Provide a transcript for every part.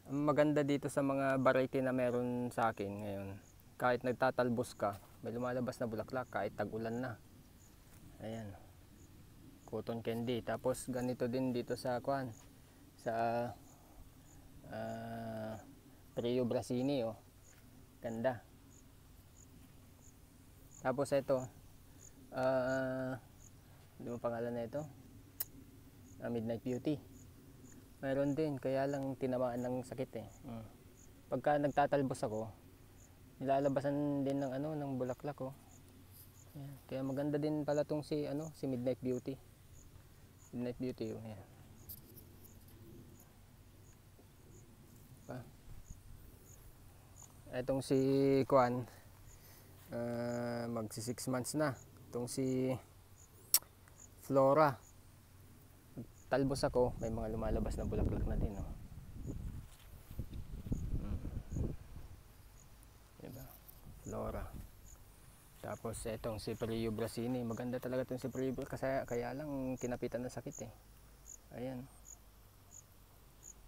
Ang maganda dito sa mga variety na meron sa akin ngayon, kahit nagtatalbos ka, may lumalabas na bulaklak kahit tag-ulan na. Ayan. Cotton candy. Tapos ganito din dito sa kuan, sa Trio Brasini, oh. Ganda. Tapos ito, ano ang pangalan na ito? Midnight Beauty. Meron din, kaya lang tinamaan ng sakit eh. Pagka nagtatalbos ako, nilalabasan din ng ng bulaklak, oh. Ayan. Kaya maganda din pala tong si Midnight Beauty. Midnight Beauty, oh. Ayan. Pa. Etong si Kuan, magsi 6 months na. Itong si Flora, talbos ako, may mga lumalabas na bulaklak na din, oh. Diba? Flora. Tapos etong si Trio Brasini, maganda talaga itong si Trio kasi kaya lang kinapitan ng sakit eh. Ayan.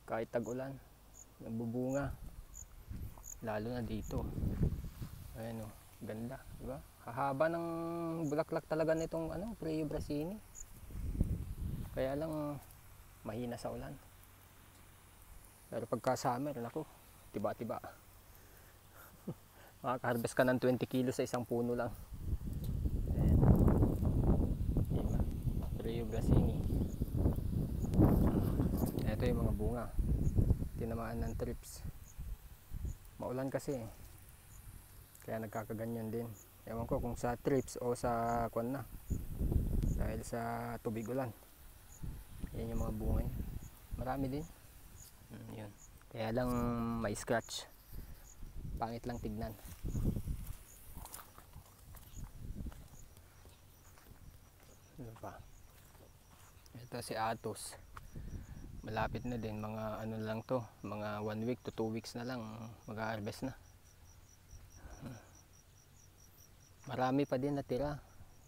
Kahit tag-ulan, nabubunga. Lalo na dito. Ayan, oh, ganda, diba? Hahaba ng bulaklak talaga nitong Trio Brasini. Kaya lang mahina sa ulan. Pero pagka summer, naku, tiba-tiba. Makaka-harvest ka ng 20 kilos sa isang puno lang. Ayan. Diba? Trio Brasini. Ito yung mga bunga. Tinamaan ng trips. Maulan kasi, kaya nagkakaganyan din. Ewan ko kung sa trips o sa kwan na, dahil sa tubig ulan. Yan yung mga bunga niya. Marami din. Yun. Kaya lang may scratch. Pangit lang tignan. Ano pa? Ito si Athos. Malapit na din, mga lang to, mga 1 week to 2 weeks na lang mag-harvest na. Marami pa din natira,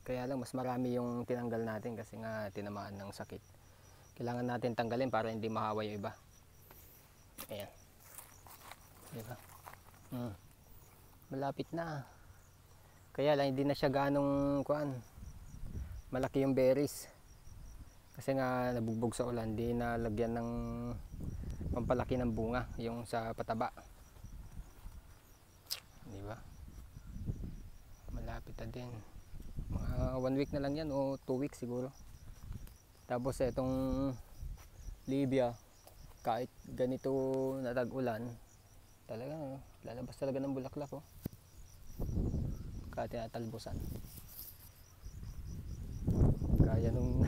kaya lang mas marami yung tinanggal natin kasi nga tinamaan ng sakit. Kailangan natin tanggalin para hindi mahawa yung iba. Ayan, diba? Malapit na, kaya lang hindi na siya ganong malaki yung berries. Kasi nga nabugbog sa ulan, di nalagyan ng pampalaki ng bunga yung sa pataba. Di ba? Malapit na din. Mga 1 week na lang yan o 2 weeks siguro. Tapos itong Libya, kahit ganito na tag-ulan, talaga lalabas talaga ng bulaklak, oh. Kahit tinatalbosan. Kaya nung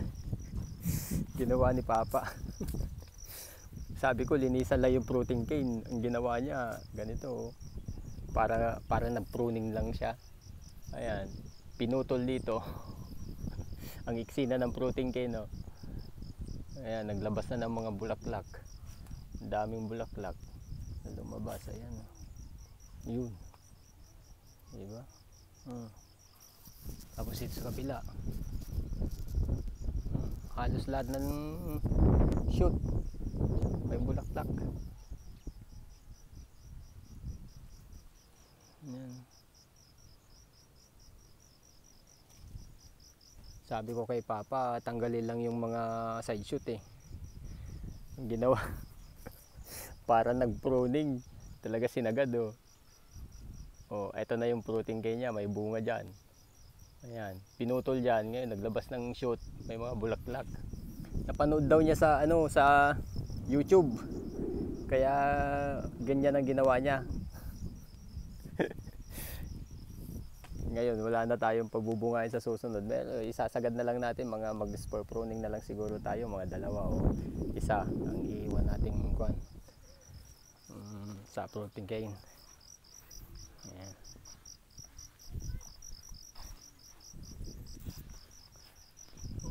ginawa ni Papa. Sabi ko linisan lang yung fruiting cane. Ang ginawa niya ganito, para nag-pruning lang siya. Ayan, pinutol dito. Ang iksi na ng fruiting cane, oh. Ayan, naglabas na ng mga bulaklak. Daming bulaklak na lumabas. Ayan, oh. Yun, diba? Tapos ito sa kabila, halos lahat ng shoot may bulaklak. Yan. Sabi ko kay Papa, tanggalin lang yung mga side shoot eh. Ang ginawa para nag-pruning talaga, sinagad, oh. Oh, eto na yung fruiting cane niya, may bunga dyan. Ayan, pinutol dyan, ngayon naglabas ng shoot, may mga bulaklak. Napanood daw niya sa sa YouTube, kaya ganyan ang ginawa niya. Ngayon wala na tayong pagbubungain sa susunod, pero isasagad na lang natin, mga mag-spore pruning na lang siguro tayo, mga 2 o 1 ang iiwan nating sa fruiting cane. Ayan.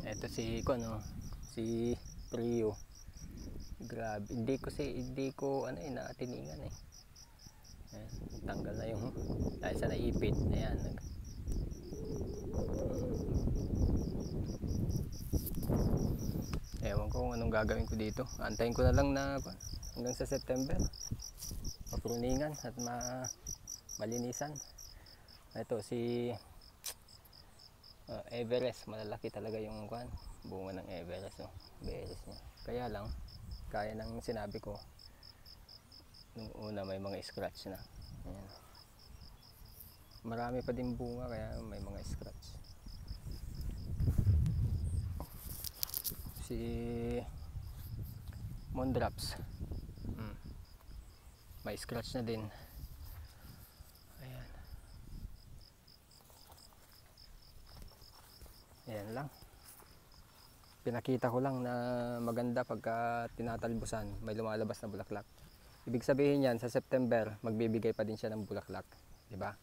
Ito si si Trio. Grabe, hindi ko naatiningan eh. Ayan, tanggal na yung dahil sa naipit. Ayan, Ewan ko kung anong gagawin ko dito. Antayin ko na lang na hanggang sa September. Mapruningan at malinisan. Ito si Everest. Malalaki talaga yung bunga ng Everest. Oh. Beres niya. Kaya lang, kaya ng sinabi ko, nung una may mga scratch na. Ayan. Marami pa din bunga kaya may mga scratch. Si Mondrops may scratch na din. Ayan. Ayan lang. Pinakita ko lang na maganda pagka tinatalbusan, may lumalabas na bulaklak. Ibig sabihin yan, sa September magbibigay pa din siya ng bulaklak, di ba?